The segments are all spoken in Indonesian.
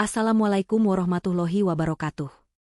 Assalamualaikum warahmatullahi wabarakatuh.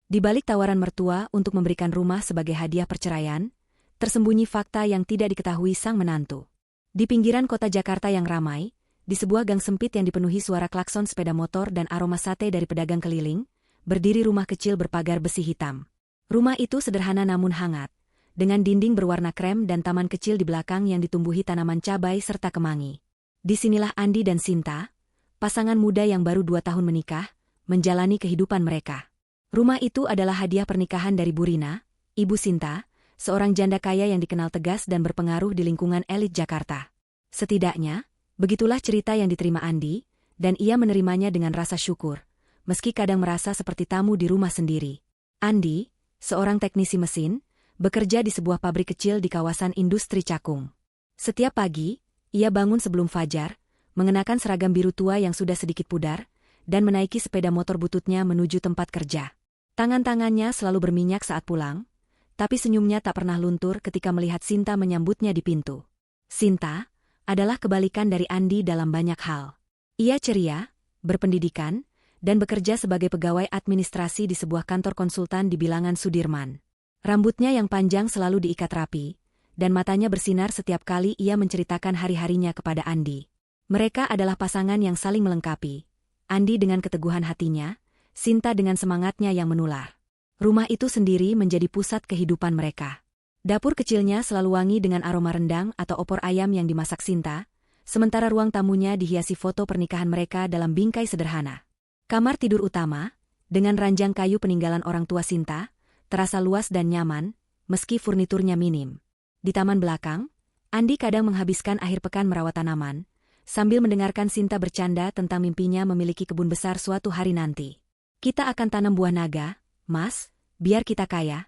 Di balik tawaran mertua untuk memberikan rumah sebagai hadiah perceraian, tersembunyi fakta yang tidak diketahui sang menantu. Di pinggiran kota Jakarta yang ramai, di sebuah gang sempit yang dipenuhi suara klakson sepeda motor dan aroma sate dari pedagang keliling, berdiri rumah kecil berpagar besi hitam. Rumah itu sederhana namun hangat, dengan dinding berwarna krem dan taman kecil di belakang yang ditumbuhi tanaman cabai serta kemangi. Disinilah Andi dan Sinta, pasangan muda yang baru 2 tahun menikah, menjalani kehidupan mereka. Rumah itu adalah hadiah pernikahan dari Bu Rina, Ibu Sinta, seorang janda kaya yang dikenal tegas dan berpengaruh di lingkungan elit Jakarta. Setidaknya, begitulah cerita yang diterima Andi, dan ia menerimanya dengan rasa syukur, meski kadang merasa seperti tamu di rumah sendiri. Andi, seorang teknisi mesin, bekerja di sebuah pabrik kecil di kawasan industri Cakung. Setiap pagi, ia bangun sebelum fajar, mengenakan seragam biru tua yang sudah sedikit pudar, dan menaiki sepeda motor bututnya menuju tempat kerja. Tangan-tangannya selalu berminyak saat pulang, tapi senyumnya tak pernah luntur ketika melihat Sinta menyambutnya di pintu. Sinta adalah kebalikan dari Andi dalam banyak hal. Ia ceria, berpendidikan, dan bekerja sebagai pegawai administrasi di sebuah kantor konsultan di bilangan Sudirman. Rambutnya yang panjang selalu diikat rapi, dan matanya bersinar setiap kali ia menceritakan hari-harinya kepada Andi. Mereka adalah pasangan yang saling melengkapi. Andi dengan keteguhan hatinya, Sinta dengan semangatnya yang menular. Rumah itu sendiri menjadi pusat kehidupan mereka. Dapur kecilnya selalu wangi dengan aroma rendang atau opor ayam yang dimasak Sinta, sementara ruang tamunya dihiasi foto pernikahan mereka dalam bingkai sederhana. Kamar tidur utama, dengan ranjang kayu peninggalan orang tua Sinta, terasa luas dan nyaman, meski furniturnya minim. Di taman belakang, Andi kadang menghabiskan akhir pekan merawat tanaman, sambil mendengarkan Sinta bercanda tentang mimpinya memiliki kebun besar suatu hari nanti. "Kita akan tanam buah naga, Mas, biar kita kaya,"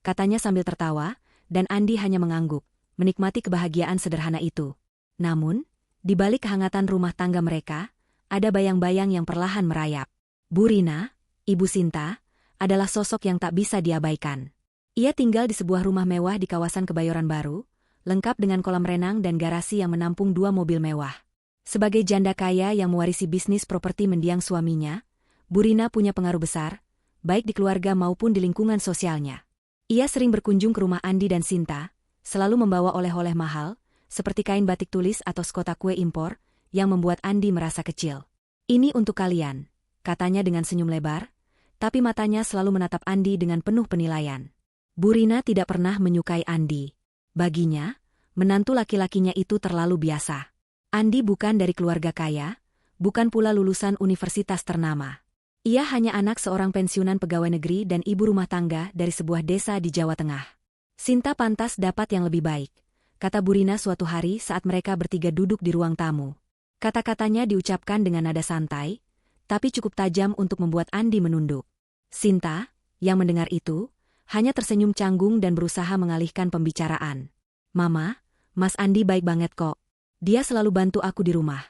katanya sambil tertawa, dan Andi hanya mengangguk, menikmati kebahagiaan sederhana itu. Namun, di balik kehangatan rumah tangga mereka, ada bayang-bayang yang perlahan merayap. Bu Rina, Ibu Sinta, adalah sosok yang tak bisa diabaikan. Ia tinggal di sebuah rumah mewah di kawasan Kebayoran Baru, lengkap dengan kolam renang dan garasi yang menampung 2 mobil mewah. Sebagai janda kaya yang mewarisi bisnis properti mendiang suaminya, Bu Rina punya pengaruh besar, baik di keluarga maupun di lingkungan sosialnya. Ia sering berkunjung ke rumah Andi dan Sinta, selalu membawa oleh-oleh mahal, seperti kain batik tulis atau sekotak kue impor, yang membuat Andi merasa kecil. "Ini untuk kalian," katanya dengan senyum lebar, tapi matanya selalu menatap Andi dengan penuh penilaian. Bu Rina tidak pernah menyukai Andi. Baginya, menantu laki-lakinya itu terlalu biasa. Andi bukan dari keluarga kaya, bukan pula lulusan universitas ternama. Ia hanya anak seorang pensiunan pegawai negeri dan ibu rumah tangga dari sebuah desa di Jawa Tengah. "Sinta pantas dapat yang lebih baik," kata Bu Rina suatu hari saat mereka bertiga duduk di ruang tamu. Kata-katanya diucapkan dengan nada santai, tapi cukup tajam untuk membuat Andi menunduk. Sinta, yang mendengar itu, hanya tersenyum canggung dan berusaha mengalihkan pembicaraan. "Mama, Mas Andi baik banget kok. Dia selalu bantu aku di rumah,"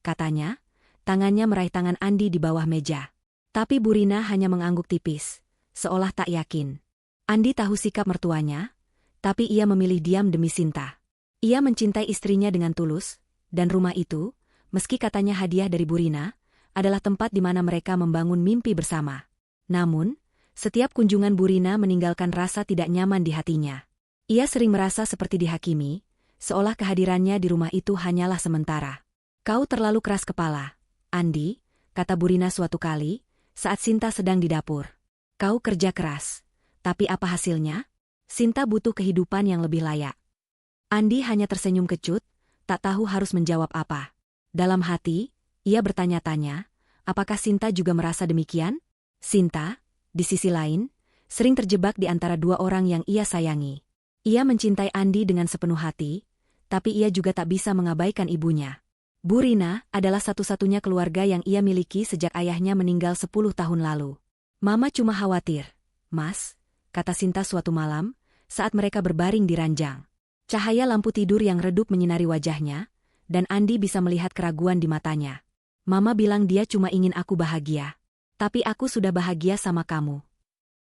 katanya, tangannya meraih tangan Andi di bawah meja. Tapi Bu Rina hanya mengangguk tipis, seolah tak yakin. Andi tahu sikap mertuanya, tapi ia memilih diam demi Sinta. Ia mencintai istrinya dengan tulus, dan rumah itu, meski katanya hadiah dari Bu Rina, adalah tempat di mana mereka membangun mimpi bersama. Namun, setiap kunjungan Bu Rina meninggalkan rasa tidak nyaman di hatinya. Ia sering merasa seperti dihakimi, seolah kehadirannya di rumah itu hanyalah sementara. "Kau terlalu keras kepala, Andi," kata Bu Rina suatu kali, saat Sinta sedang di dapur. "Kau kerja keras, tapi apa hasilnya? Sinta butuh kehidupan yang lebih layak." Andi hanya tersenyum kecut, tak tahu harus menjawab apa. Dalam hati, ia bertanya-tanya, apakah Sinta juga merasa demikian? Sinta, di sisi lain, sering terjebak di antara 2 orang yang ia sayangi. Ia mencintai Andi dengan sepenuh hati, tapi ia juga tak bisa mengabaikan ibunya. Bu Rina adalah satu-satunya keluarga yang ia miliki sejak ayahnya meninggal 10 tahun lalu. "Mama cuma khawatir, Mas," kata Sinta suatu malam, saat mereka berbaring di ranjang. Cahaya lampu tidur yang redup menyinari wajahnya, dan Andi bisa melihat keraguan di matanya. "Mama bilang dia cuma ingin aku bahagia. Tapi aku sudah bahagia sama kamu."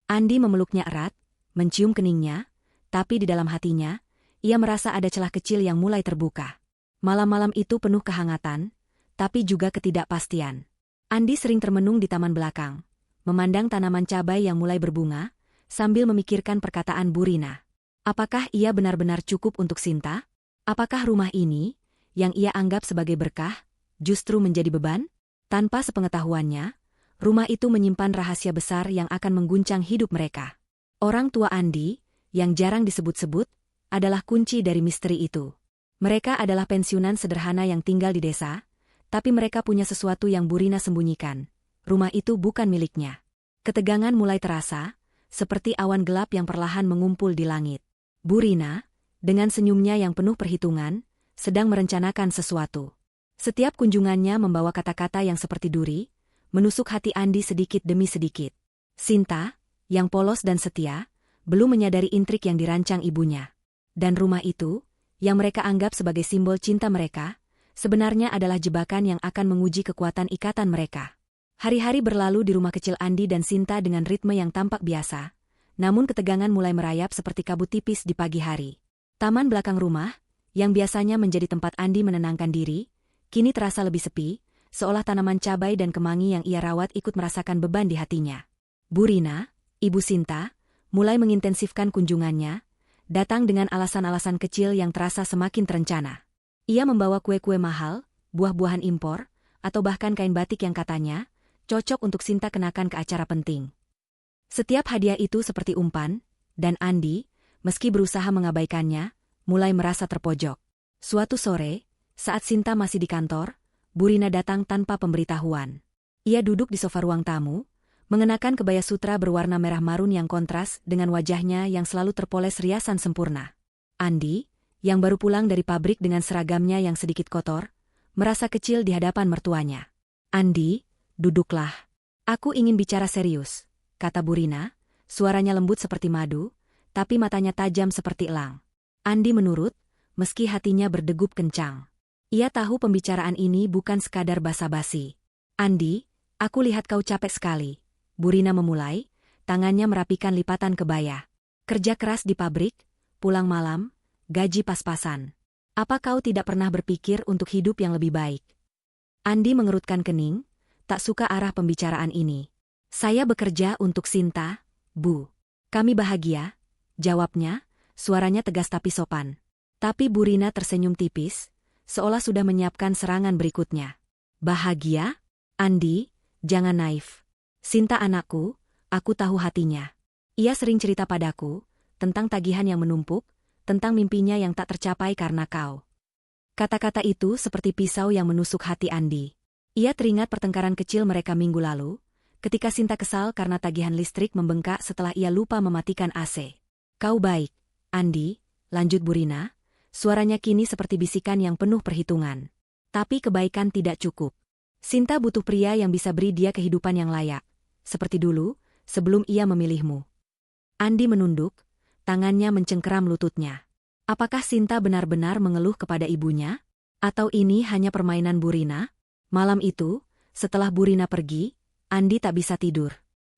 Andi memeluknya erat, mencium keningnya, tapi di dalam hatinya, ia merasa ada celah kecil yang mulai terbuka. Malam-malam itu penuh kehangatan, tapi juga ketidakpastian. Andi sering termenung di taman belakang, memandang tanaman cabai yang mulai berbunga, sambil memikirkan perkataan Bu Rina. Apakah ia benar-benar cukup untuk Sinta? Apakah rumah ini, yang ia anggap sebagai berkah, justru menjadi beban? Tanpa sepengetahuannya, rumah itu menyimpan rahasia besar yang akan mengguncang hidup mereka. Orang tua Andi, yang jarang disebut-sebut, adalah kunci dari misteri itu. Mereka adalah pensiunan sederhana yang tinggal di desa, tapi mereka punya sesuatu yang Bu Rina sembunyikan. Rumah itu bukan miliknya. Ketegangan mulai terasa, seperti awan gelap yang perlahan mengumpul di langit. Bu Rina, dengan senyumnya yang penuh perhitungan, sedang merencanakan sesuatu. Setiap kunjungannya membawa kata-kata yang seperti duri, menusuk hati Andi sedikit demi sedikit. Sinta, yang polos dan setia, belum menyadari intrik yang dirancang ibunya. Dan rumah itu, yang mereka anggap sebagai simbol cinta mereka, sebenarnya adalah jebakan yang akan menguji kekuatan ikatan mereka. Hari-hari berlalu di rumah kecil Andi dan Sinta dengan ritme yang tampak biasa, namun ketegangan mulai merayap seperti kabut tipis di pagi hari. Taman belakang rumah, yang biasanya menjadi tempat Andi menenangkan diri, kini terasa lebih sepi, seolah tanaman cabai dan kemangi yang ia rawat ikut merasakan beban di hatinya. Bu Rina, Ibu Sinta, mulai mengintensifkan kunjungannya, datang dengan alasan-alasan kecil yang terasa semakin terencana. Ia membawa kue-kue mahal, buah-buahan impor, atau bahkan kain batik yang katanya cocok untuk Sinta kenakan ke acara penting. Setiap hadiah itu seperti umpan, dan Andi, meski berusaha mengabaikannya, mulai merasa terpojok. Suatu sore, saat Sinta masih di kantor, Bu Rina datang tanpa pemberitahuan. Ia duduk di sofa ruang tamu, mengenakan kebaya sutra berwarna merah marun yang kontras dengan wajahnya yang selalu terpoles riasan sempurna. Andi, yang baru pulang dari pabrik dengan seragamnya yang sedikit kotor, merasa kecil di hadapan mertuanya. "Andi, duduklah. Aku ingin bicara serius," kata Bu Rina, suaranya lembut seperti madu, tapi matanya tajam seperti elang. Andi menurut, meski hatinya berdegup kencang. Ia tahu pembicaraan ini bukan sekadar basa-basi. "Andi, aku lihat kau capek sekali." Bu Rina memulai, tangannya merapikan lipatan kebaya. "Kerja keras di pabrik, pulang malam, gaji pas-pasan. Apa kau tidak pernah berpikir untuk hidup yang lebih baik?" Andi mengerutkan kening, tak suka arah pembicaraan ini. "Saya bekerja untuk Sinta, Bu. Kami bahagia," jawabnya, suaranya tegas tapi sopan. Tapi Bu Rina tersenyum tipis, seolah sudah menyiapkan serangan berikutnya. "Bahagia? Andi, jangan naif. Sinta anakku, aku tahu hatinya. Ia sering cerita padaku tentang tagihan yang menumpuk, tentang mimpinya yang tak tercapai karena kau." Kata-kata itu seperti pisau yang menusuk hati Andi. Ia teringat pertengkaran kecil mereka minggu lalu, ketika Sinta kesal karena tagihan listrik membengkak setelah ia lupa mematikan AC. "Kau baik, Andi," lanjut Bu Rina, suaranya kini seperti bisikan yang penuh perhitungan. "Tapi kebaikan tidak cukup. Sinta butuh pria yang bisa beri dia kehidupan yang layak, seperti dulu, sebelum ia memilihmu." Andi menunduk, tangannya mencengkeram lututnya. Apakah Sinta benar-benar mengeluh kepada ibunya? Atau ini hanya permainan Bu Rina? Malam itu, setelah Bu Rina pergi, Andi tak bisa tidur.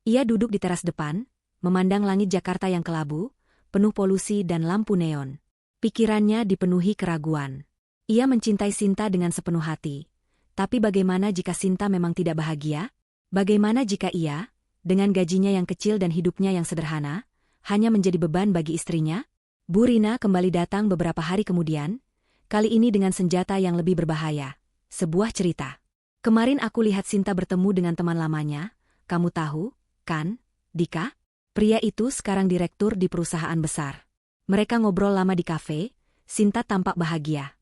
Ia duduk di teras depan, memandang langit Jakarta yang kelabu, penuh polusi dan lampu neon. Pikirannya dipenuhi keraguan. Ia mencintai Sinta dengan sepenuh hati. Tapi bagaimana jika Sinta memang tidak bahagia? Bagaimana jika ia, dengan gajinya yang kecil dan hidupnya yang sederhana, hanya menjadi beban bagi istrinya? Bu Rina kembali datang beberapa hari kemudian, kali ini dengan senjata yang lebih berbahaya. Sebuah cerita. "Kemarin aku lihat Sinta bertemu dengan teman lamanya, kamu tahu, kan, Dika? Pria itu sekarang direktur di perusahaan besar. Mereka ngobrol lama di kafe, Sinta tampak bahagia."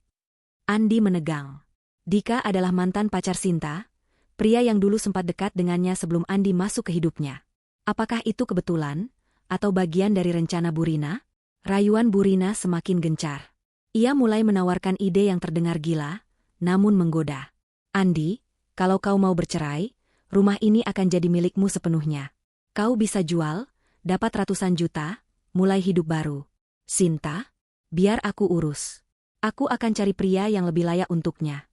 Andi menegang. Dika adalah mantan pacar Sinta, pria yang dulu sempat dekat dengannya sebelum Andi masuk ke hidupnya. Apakah itu kebetulan, atau bagian dari rencana Bu Rina? Rayuan Bu Rina semakin gencar. Ia mulai menawarkan ide yang terdengar gila, namun menggoda. "Andi, kalau kau mau bercerai, rumah ini akan jadi milikmu sepenuhnya. Kau bisa jual, dapat ratusan juta, mulai hidup baru. Sinta, biar aku urus. Aku akan cari pria yang lebih layak untuknya."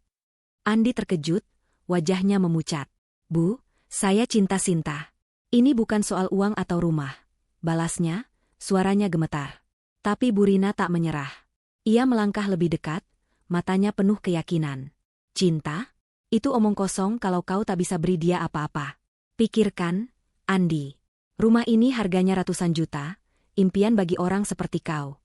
Andi terkejut, wajahnya memucat. "Bu, saya cinta Sinta. Ini bukan soal uang atau rumah," balasnya, suaranya gemetar. Tapi Bu Rina tak menyerah. Ia melangkah lebih dekat, matanya penuh keyakinan. "Cinta? Itu omong kosong kalau kau tak bisa beri dia apa-apa. Pikirkan, Andi. Rumah ini harganya ratusan juta, impian bagi orang seperti kau.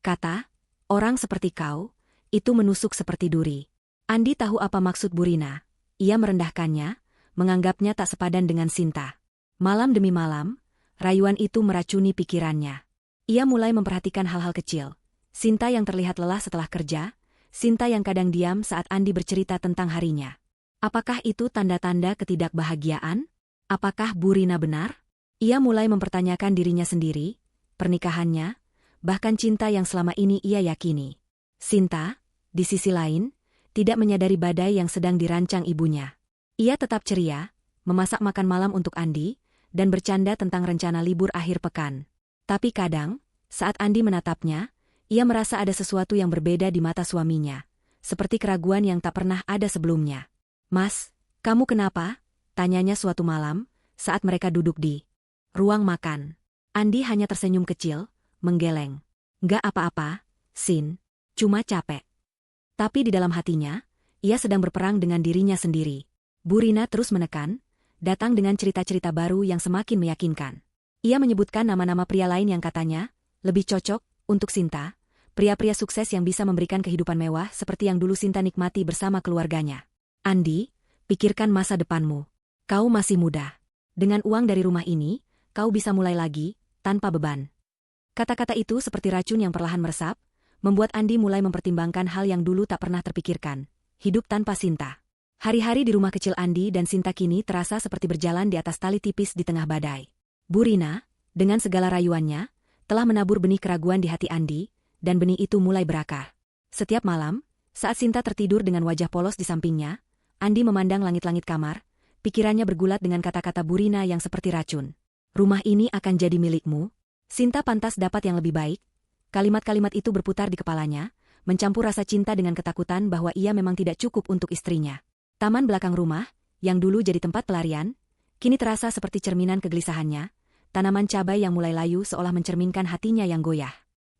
Kata, orang seperti kau, itu menusuk seperti duri. Andi tahu apa maksud Burina. Ia merendahkannya, menganggapnya tak sepadan dengan Sinta. Malam demi malam, rayuan itu meracuni pikirannya. Ia mulai memperhatikan hal-hal kecil. Sinta yang terlihat lelah setelah kerja, Sinta yang kadang diam saat Andi bercerita tentang harinya. Apakah itu tanda-tanda ketidakbahagiaan? Apakah Burina benar? Ia mulai mempertanyakan dirinya sendiri, pernikahannya, bahkan cinta yang selama ini ia yakini. Sinta, di sisi lain, tidak menyadari badai yang sedang dirancang ibunya. Ia tetap ceria, memasak makan malam untuk Andi, dan bercanda tentang rencana libur akhir pekan. Tapi kadang, saat Andi menatapnya, ia merasa ada sesuatu yang berbeda di mata suaminya, seperti keraguan yang tak pernah ada sebelumnya. "Mas, kamu kenapa?" tanyanya suatu malam, saat mereka duduk di ruang makan. Andi hanya tersenyum kecil, menggeleng. "Nggak apa-apa, Sin, cuma capek." Tapi di dalam hatinya, ia sedang berperang dengan dirinya sendiri. Burina terus menekan, datang dengan cerita-cerita baru yang semakin meyakinkan. Ia menyebutkan nama-nama pria lain yang katanya lebih cocok untuk Sinta, pria-pria sukses yang bisa memberikan kehidupan mewah seperti yang dulu Sinta nikmati bersama keluarganya. "Andi, pikirkan masa depanmu. Kau masih muda. Dengan uang dari rumah ini, kau bisa mulai lagi, tanpa beban." Kata-kata itu seperti racun yang perlahan meresap, membuat Andi mulai mempertimbangkan hal yang dulu tak pernah terpikirkan, hidup tanpa Sinta. Hari-hari di rumah kecil Andi dan Sinta kini terasa seperti berjalan di atas tali tipis di tengah badai. Burina, dengan segala rayuannya, telah menabur benih keraguan di hati Andi, dan benih itu mulai berakar. Setiap malam, saat Sinta tertidur dengan wajah polos di sampingnya, Andi memandang langit-langit kamar, pikirannya bergulat dengan kata-kata Burina yang seperti racun. "Rumah ini akan jadi milikmu. Sinta pantas dapat yang lebih baik." Kalimat-kalimat itu berputar di kepalanya, mencampur rasa cinta dengan ketakutan bahwa ia memang tidak cukup untuk istrinya. Taman belakang rumah, yang dulu jadi tempat pelarian, kini terasa seperti cerminan kegelisahannya, tanaman cabai yang mulai layu seolah mencerminkan hatinya yang goyah.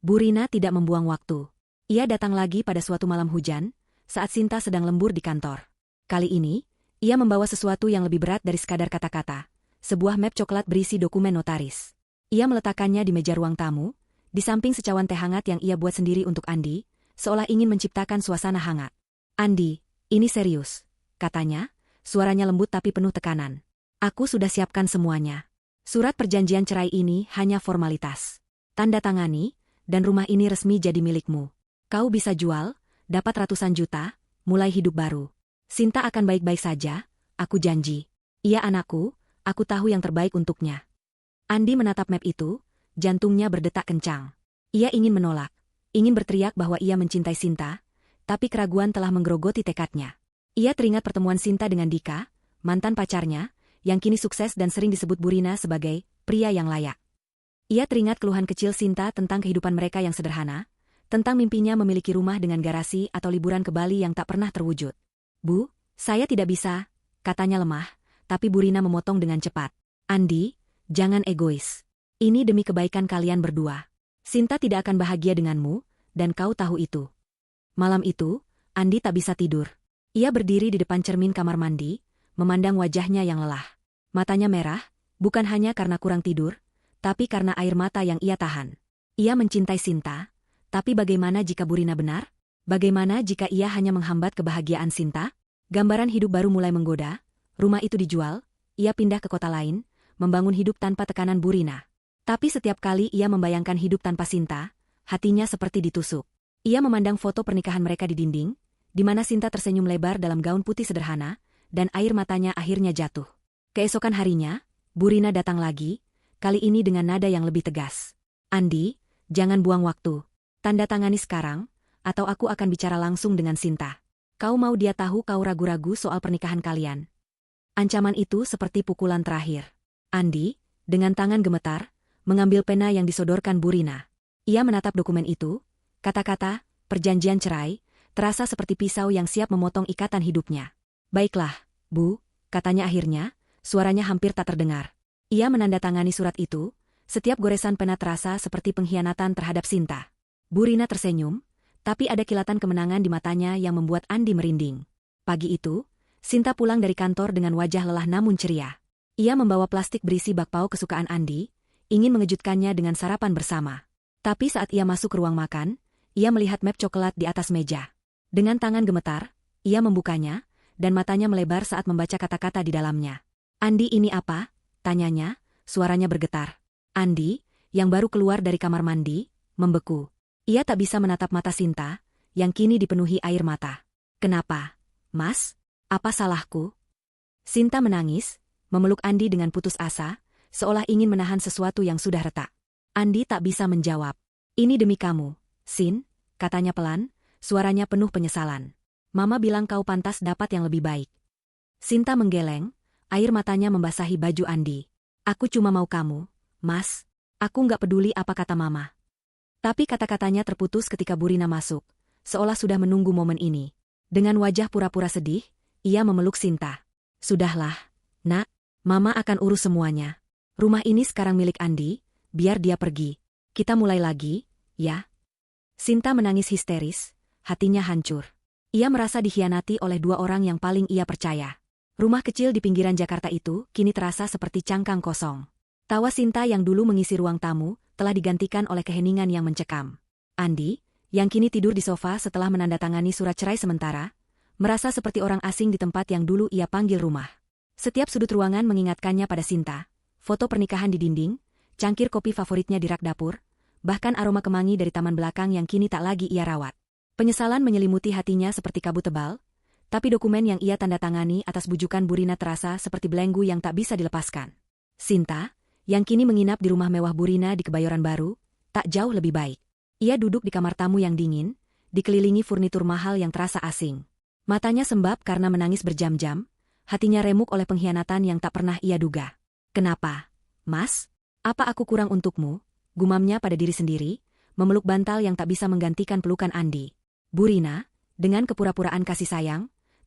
Burina tidak membuang waktu. Ia datang lagi pada suatu malam hujan, saat Sinta sedang lembur di kantor. Kali ini, ia membawa sesuatu yang lebih berat dari sekadar kata-kata, sebuah map coklat berisi dokumen notaris. Ia meletakkannya di meja ruang tamu, di samping secawan teh hangat yang ia buat sendiri untuk Andi, seolah ingin menciptakan suasana hangat. "Andi, ini serius," katanya, suaranya lembut tapi penuh tekanan. "Aku sudah siapkan semuanya. Surat perjanjian cerai ini hanya formalitas. Tanda tangani, dan rumah ini resmi jadi milikmu. Kau bisa jual, dapat ratusan juta, mulai hidup baru. Sinta akan baik-baik saja, aku janji. Ia anakku, aku tahu yang terbaik untuknya." Andi menatap map itu, jantungnya berdetak kencang. Ia ingin menolak, ingin berteriak bahwa ia mencintai Sinta, tapi keraguan telah menggerogoti tekadnya. Ia teringat pertemuan Sinta dengan Dika, mantan pacarnya, yang kini sukses dan sering disebut Burina sebagai pria yang layak. Ia teringat keluhan kecil Sinta tentang kehidupan mereka yang sederhana, tentang mimpinya memiliki rumah dengan garasi atau liburan ke Bali yang tak pernah terwujud. "Bu, saya tidak bisa," katanya lemah, tapi Burina memotong dengan cepat. "Andi, jangan egois. Ini demi kebaikan kalian berdua. Sinta tidak akan bahagia denganmu, dan kau tahu itu." Malam itu, Andi tak bisa tidur. Ia berdiri di depan cermin kamar mandi, memandang wajahnya yang lelah. Matanya merah, bukan hanya karena kurang tidur, tapi karena air mata yang ia tahan. Ia mencintai Sinta, tapi bagaimana jika Burina benar? Bagaimana jika ia hanya menghambat kebahagiaan Sinta? Gambaran hidup baru mulai menggoda, rumah itu dijual, ia pindah ke kota lain, membangun hidup tanpa tekanan Burina. Tapi setiap kali ia membayangkan hidup tanpa Sinta, hatinya seperti ditusuk. Ia memandang foto pernikahan mereka di dinding, di mana Sinta tersenyum lebar dalam gaun putih sederhana, dan air matanya akhirnya jatuh. Keesokan harinya, Burina datang lagi, kali ini dengan nada yang lebih tegas. "Andi, jangan buang waktu. Tanda tangani sekarang, atau aku akan bicara langsung dengan Sinta. Kau mau dia tahu kau ragu-ragu soal pernikahan kalian." Ancaman itu seperti pukulan terakhir. Andi, dengan tangan gemetar, mengambil pena yang disodorkan Burina. Ia menatap dokumen itu, kata-kata, perjanjian cerai, terasa seperti pisau yang siap memotong ikatan hidupnya. "Baiklah, Bu," katanya akhirnya, suaranya hampir tak terdengar. Ia menandatangani surat itu, setiap goresan pena terasa seperti pengkhianatan terhadap Sinta. Burina tersenyum, tapi ada kilatan kemenangan di matanya yang membuat Andi merinding. Pagi itu, Sinta pulang dari kantor dengan wajah lelah namun ceria. Ia membawa plastik berisi bakpao kesukaan Andi, ingin mengejutkannya dengan sarapan bersama. Tapi saat ia masuk ke ruang makan, ia melihat map coklat di atas meja. Dengan tangan gemetar, ia membukanya, dan matanya melebar saat membaca kata-kata di dalamnya. "Andi, ini apa?" tanyanya, suaranya bergetar. Andi, yang baru keluar dari kamar mandi, membeku. Ia tak bisa menatap mata Sinta, yang kini dipenuhi air mata. "Kenapa, Mas? Apa salahku?" Sinta menangis, memeluk Andi dengan putus asa, seolah ingin menahan sesuatu yang sudah retak. Andi tak bisa menjawab. "Ini demi kamu, Sin," katanya pelan, suaranya penuh penyesalan. "Mama bilang kau pantas dapat yang lebih baik." Sinta menggeleng, air matanya membasahi baju Andi. "Aku cuma mau kamu, Mas. Aku nggak peduli apa kata Mama." Tapi kata-katanya terputus ketika Burina masuk, seolah sudah menunggu momen ini. Dengan wajah pura-pura sedih, ia memeluk Sinta. "Sudahlah, Nak. Mama akan urus semuanya. Rumah ini sekarang milik Andi, biar dia pergi. Kita mulai lagi, ya?" Sinta menangis histeris, hatinya hancur. Ia merasa dikhianati oleh dua orang yang paling ia percaya. Rumah kecil di pinggiran Jakarta itu kini terasa seperti cangkang kosong. Tawa Sinta yang dulu mengisi ruang tamu, telah digantikan oleh keheningan yang mencekam. Andi, yang kini tidur di sofa setelah menandatangani surat cerai sementara, merasa seperti orang asing di tempat yang dulu ia panggil rumah. Setiap sudut ruangan mengingatkannya pada Sinta, foto pernikahan di dinding, cangkir kopi favoritnya di rak dapur, bahkan aroma kemangi dari taman belakang yang kini tak lagi ia rawat. Penyesalan menyelimuti hatinya seperti kabut tebal, tapi dokumen yang ia tandatangani atas bujukan Burina terasa seperti belenggu yang tak bisa dilepaskan. Sinta, yang kini menginap di rumah mewah Burina di Kebayoran Baru, tak jauh lebih baik. Ia duduk di kamar tamu yang dingin, dikelilingi furnitur mahal yang terasa asing. Matanya sembab karena menangis berjam-jam, hatinya remuk oleh pengkhianatan yang tak pernah ia duga. "Kenapa, Mas? Apa aku kurang untukmu?" gumamnya pada diri sendiri, memeluk bantal yang tak bisa menggantikan pelukan Andi. Burina, dengan kepura-puraan kasih sayang,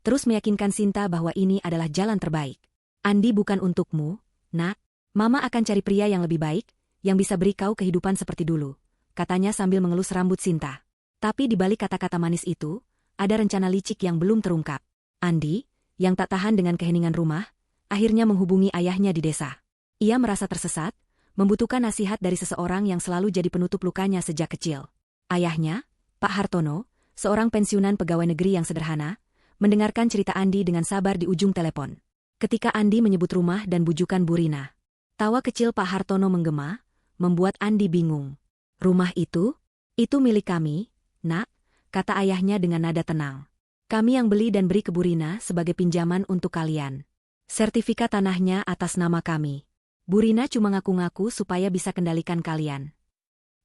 terus meyakinkan Sinta bahwa ini adalah jalan terbaik. "Andi bukan untukmu, Nak. Mama akan cari pria yang lebih baik, yang bisa beri kau kehidupan seperti dulu," katanya sambil mengelus rambut Sinta. Tapi di balik kata-kata manis itu, ada rencana licik yang belum terungkap. Andi, yang tak tahan dengan keheningan rumah, akhirnya menghubungi ayahnya di desa. Ia merasa tersesat, membutuhkan nasihat dari seseorang yang selalu jadi penutup lukanya sejak kecil. Ayahnya, Pak Hartono, seorang pensiunan pegawai negeri yang sederhana, mendengarkan cerita Andi dengan sabar di ujung telepon. Ketika Andi menyebut rumah dan bujukan Burina, tawa kecil Pak Hartono menggema, membuat Andi bingung. "Rumah itu milik kami, Nak," kata ayahnya dengan nada tenang. "Kami yang beli dan beri ke Burina sebagai pinjaman untuk kalian. Sertifikat tanahnya atas nama kami. Burina cuma ngaku-ngaku supaya bisa kendalikan kalian."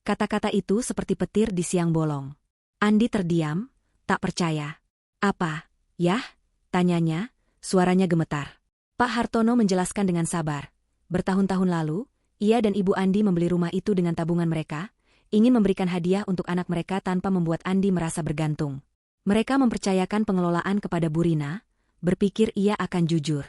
Kata-kata itu seperti petir di siang bolong. Andi terdiam, tak percaya. "Apa, yah?" tanyanya, suaranya gemetar. Pak Hartono menjelaskan dengan sabar. Bertahun-tahun lalu, ia dan Ibu Andi membeli rumah itu dengan tabungan mereka, ingin memberikan hadiah untuk anak mereka tanpa membuat Andi merasa bergantung. Mereka mempercayakan pengelolaan kepada Burina, berpikir ia akan jujur.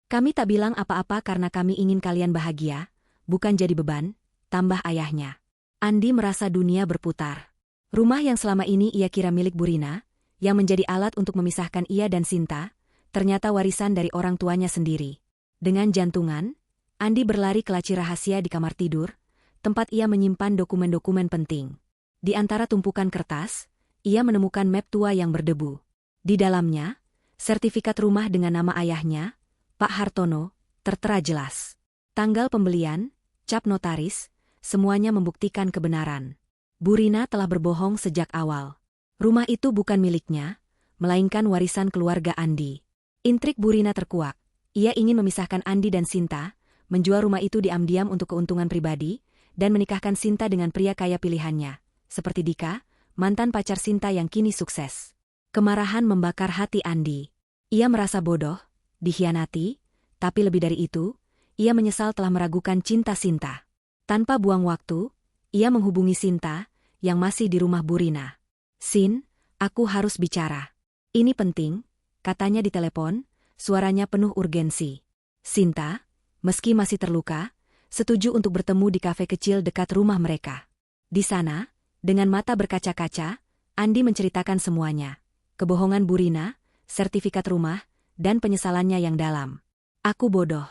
"Kami tak bilang apa-apa karena kami ingin kalian bahagia, bukan jadi beban," tambah ayahnya. Andi merasa dunia berputar. Rumah yang selama ini ia kira milik Burina, yang menjadi alat untuk memisahkan ia dan Sinta, ternyata warisan dari orang tuanya sendiri. Dengan jantungan, Andi berlari ke laci rahasia di kamar tidur, tempat ia menyimpan dokumen-dokumen penting. Di antara tumpukan kertas, ia menemukan map tua yang berdebu. Di dalamnya, sertifikat rumah dengan nama ayahnya, Pak Hartono, tertera jelas. Tanggal pembelian, cap notaris, semuanya membuktikan kebenaran. Burina telah berbohong sejak awal. Rumah itu bukan miliknya, melainkan warisan keluarga Andi. Intrik Burina terkuak. Ia ingin memisahkan Andi dan Sinta, menjual rumah itu diam-diam untuk keuntungan pribadi, dan menikahkan Sinta dengan pria kaya pilihannya, seperti Dika, mantan pacar Sinta yang kini sukses. Kemarahan membakar hati Andi. Ia merasa bodoh, dikhianati, tapi lebih dari itu, ia menyesal telah meragukan cinta Sinta. Tanpa buang waktu, ia menghubungi Sinta, yang masih di rumah Burina. "Sin, aku harus bicara. Ini penting," katanya di telepon, suaranya penuh urgensi. Sinta, meski masih terluka, setuju untuk bertemu di kafe kecil dekat rumah mereka. Di sana, dengan mata berkaca-kaca, Andi menceritakan semuanya. Kebohongan Burina, sertifikat rumah, dan penyesalannya yang dalam. Aku bodoh,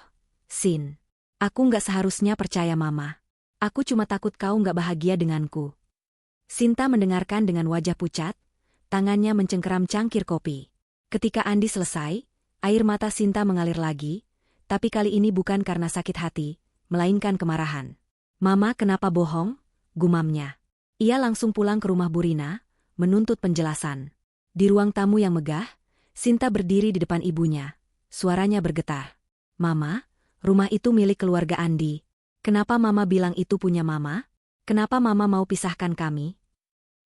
Sin. Aku nggak seharusnya percaya Mama. Aku cuma takut kau nggak bahagia denganku. Sinta mendengarkan dengan wajah pucat, tangannya mencengkeram cangkir kopi. Ketika Andi selesai, air mata Sinta mengalir lagi, tapi kali ini bukan karena sakit hati, melainkan kemarahan. Mama kenapa bohong? Gumamnya. Ia langsung pulang ke rumah Burina, menuntut penjelasan. Di ruang tamu yang megah, Sinta berdiri di depan ibunya. Suaranya bergetar. Mama, rumah itu milik keluarga Andi. Kenapa Mama bilang itu punya Mama? Kenapa Mama mau pisahkan kami?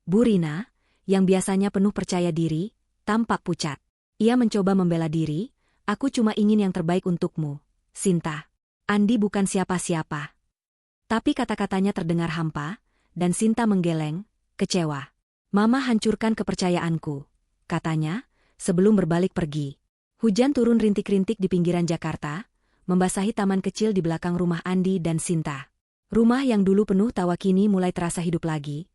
Burina, yang biasanya penuh percaya diri, tampak pucat. Ia mencoba membela diri, aku cuma ingin yang terbaik untukmu, Sinta. Andi bukan siapa-siapa. Tapi kata-katanya terdengar hampa, dan Sinta menggeleng, kecewa. Mama hancurkan kepercayaanku, katanya, sebelum berbalik pergi. Hujan turun rintik-rintik di pinggiran Jakarta, membasahi taman kecil di belakang rumah Andi dan Sinta. Rumah yang dulu penuh tawa kini mulai terasa hidup lagi,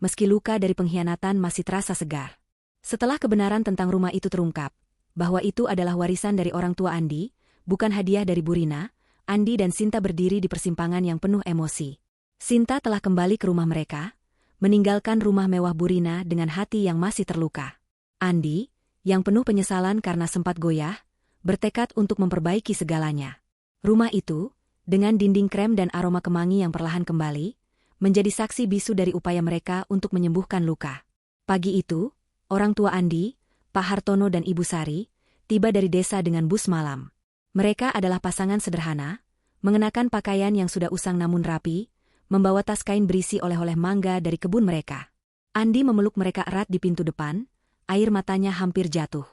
meski luka dari pengkhianatan masih terasa segar. Setelah kebenaran tentang rumah itu terungkap, bahwa itu adalah warisan dari orang tua Andi, bukan hadiah dari Burina, Andi dan Sinta berdiri di persimpangan yang penuh emosi. Sinta telah kembali ke rumah mereka, meninggalkan rumah mewah Burina dengan hati yang masih terluka. Andi, yang penuh penyesalan karena sempat goyah, bertekad untuk memperbaiki segalanya. Rumah itu, dengan dinding krem dan aroma kemangi yang perlahan kembali, menjadi saksi bisu dari upaya mereka untuk menyembuhkan luka. Pagi itu, orang tua Andi, Pak Hartono dan Ibu Sari, tiba dari desa dengan bus malam. Mereka adalah pasangan sederhana, mengenakan pakaian yang sudah usang namun rapi, membawa tas kain berisi oleh-oleh mangga dari kebun mereka. Andi memeluk mereka erat di pintu depan, air matanya hampir jatuh.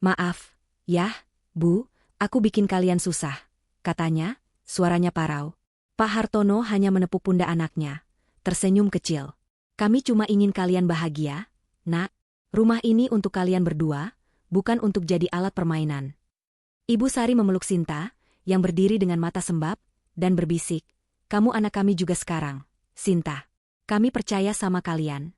Maaf, yah, Bu, aku bikin kalian susah, katanya, suaranya parau. Pak Hartono hanya menepuk pundak anaknya, tersenyum kecil. Kami cuma ingin kalian bahagia, Nak. Rumah ini untuk kalian berdua, bukan untuk jadi alat permainan. Ibu Sari memeluk Sinta, yang berdiri dengan mata sembab, dan berbisik, kamu anak kami juga sekarang, Sinta. Kami percaya sama kalian.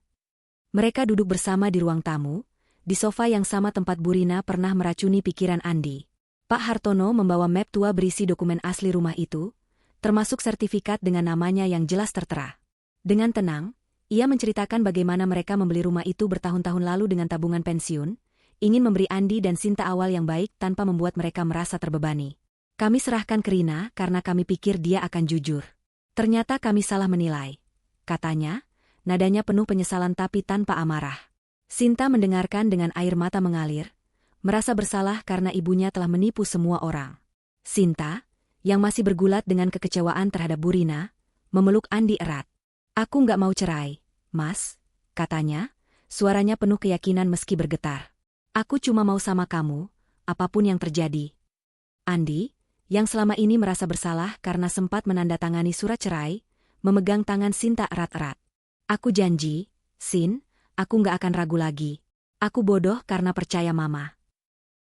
Mereka duduk bersama di ruang tamu, di sofa yang sama tempat Burina pernah meracuni pikiran Andi. Pak Hartono membawa map tua berisi dokumen asli rumah itu, termasuk sertifikat dengan namanya yang jelas tertera. Dengan tenang, ia menceritakan bagaimana mereka membeli rumah itu bertahun-tahun lalu dengan tabungan pensiun, ingin memberi Andi dan Sinta awal yang baik tanpa membuat mereka merasa terbebani. Kami serahkan ke Rina karena kami pikir dia akan jujur. Ternyata kami salah menilai, katanya, nadanya penuh penyesalan tapi tanpa amarah. Sinta mendengarkan dengan air mata mengalir, merasa bersalah karena ibunya telah menipu semua orang. Sinta, yang masih bergulat dengan kekecewaan terhadap Burina, memeluk Andi erat. Aku nggak mau cerai, Mas, katanya, suaranya penuh keyakinan meski bergetar. Aku cuma mau sama kamu, apapun yang terjadi. Andi, yang selama ini merasa bersalah karena sempat menandatangani surat cerai, memegang tangan Sinta erat-erat. Aku janji, Sin, aku nggak akan ragu lagi. Aku bodoh karena percaya Mama.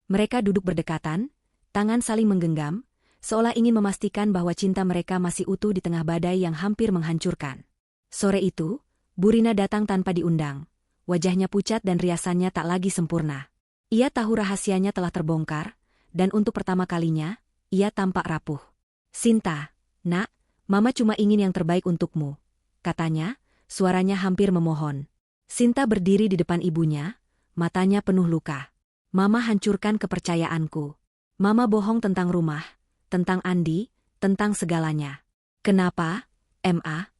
Mereka duduk berdekatan, tangan saling menggenggam, seolah ingin memastikan bahwa cinta mereka masih utuh di tengah badai yang hampir menghancurkan. Sore itu, Burina datang tanpa diundang. Wajahnya pucat dan riasannya tak lagi sempurna. Ia tahu rahasianya telah terbongkar, dan untuk pertama kalinya, ia tampak rapuh. Sinta, Nak, Mama cuma ingin yang terbaik untukmu, katanya, suaranya hampir memohon. Sinta berdiri di depan ibunya, matanya penuh luka. Mama hancurkan kepercayaanku. Mama bohong tentang rumah, tentang Andi, tentang segalanya. Kenapa, Ma?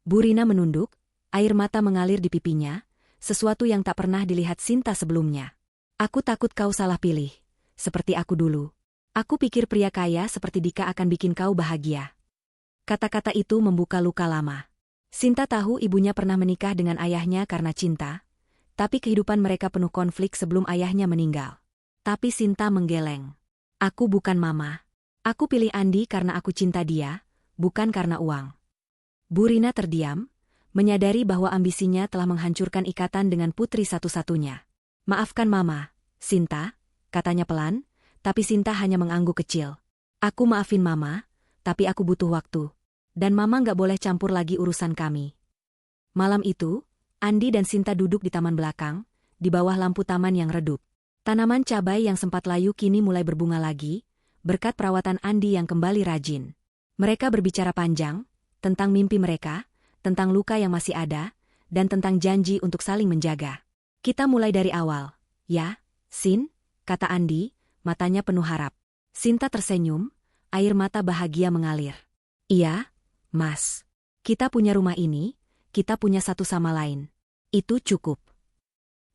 Burina menunduk, air mata mengalir di pipinya, sesuatu yang tak pernah dilihat Sinta sebelumnya. Aku takut kau salah pilih, seperti aku dulu. Aku pikir pria kaya seperti Dika akan bikin kau bahagia. Kata-kata itu membuka luka lama. Sinta tahu ibunya pernah menikah dengan ayahnya karena cinta, tapi kehidupan mereka penuh konflik sebelum ayahnya meninggal. Tapi Sinta menggeleng. Aku bukan Mama. Aku pilih Andi karena aku cinta dia, bukan karena uang. Burina terdiam, menyadari bahwa ambisinya telah menghancurkan ikatan dengan putri satu-satunya. Maafkan Mama, Sinta, katanya pelan, tapi Sinta hanya mengangguk kecil. Aku maafin Mama, tapi aku butuh waktu. Dan Mama nggak boleh campur lagi urusan kami. Malam itu, Andi dan Sinta duduk di taman belakang, di bawah lampu taman yang redup. Tanaman cabai yang sempat layu kini mulai berbunga lagi, berkat perawatan Andi yang kembali rajin. Mereka berbicara panjang, tentang mimpi mereka, tentang luka yang masih ada, dan tentang janji untuk saling menjaga. Kita mulai dari awal, ya, Sin, kata Andi, matanya penuh harap. Sinta tersenyum, air mata bahagia mengalir. Iya, Mas. Kita punya rumah ini, kita punya satu sama lain. Itu cukup.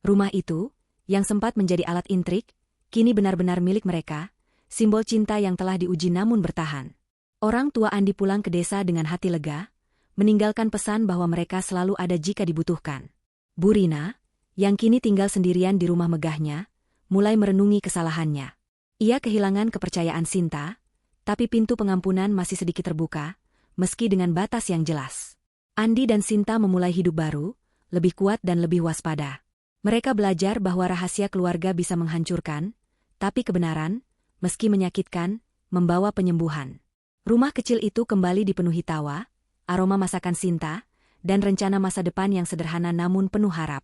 Rumah itu, yang sempat menjadi alat intrik, kini benar-benar milik mereka, simbol cinta yang telah diuji namun bertahan. Orang tua Andi pulang ke desa dengan hati lega, meninggalkan pesan bahwa mereka selalu ada jika dibutuhkan. Bu Rina, yang kini tinggal sendirian di rumah megahnya, mulai merenungi kesalahannya. Ia kehilangan kepercayaan Sinta, tapi pintu pengampunan masih sedikit terbuka, meski dengan batas yang jelas. Andi dan Sinta memulai hidup baru, lebih kuat dan lebih waspada. Mereka belajar bahwa rahasia keluarga bisa menghancurkan, tapi kebenaran, meski menyakitkan, membawa penyembuhan. Rumah kecil itu kembali dipenuhi tawa, aroma masakan Sinta, dan rencana masa depan yang sederhana namun penuh harap.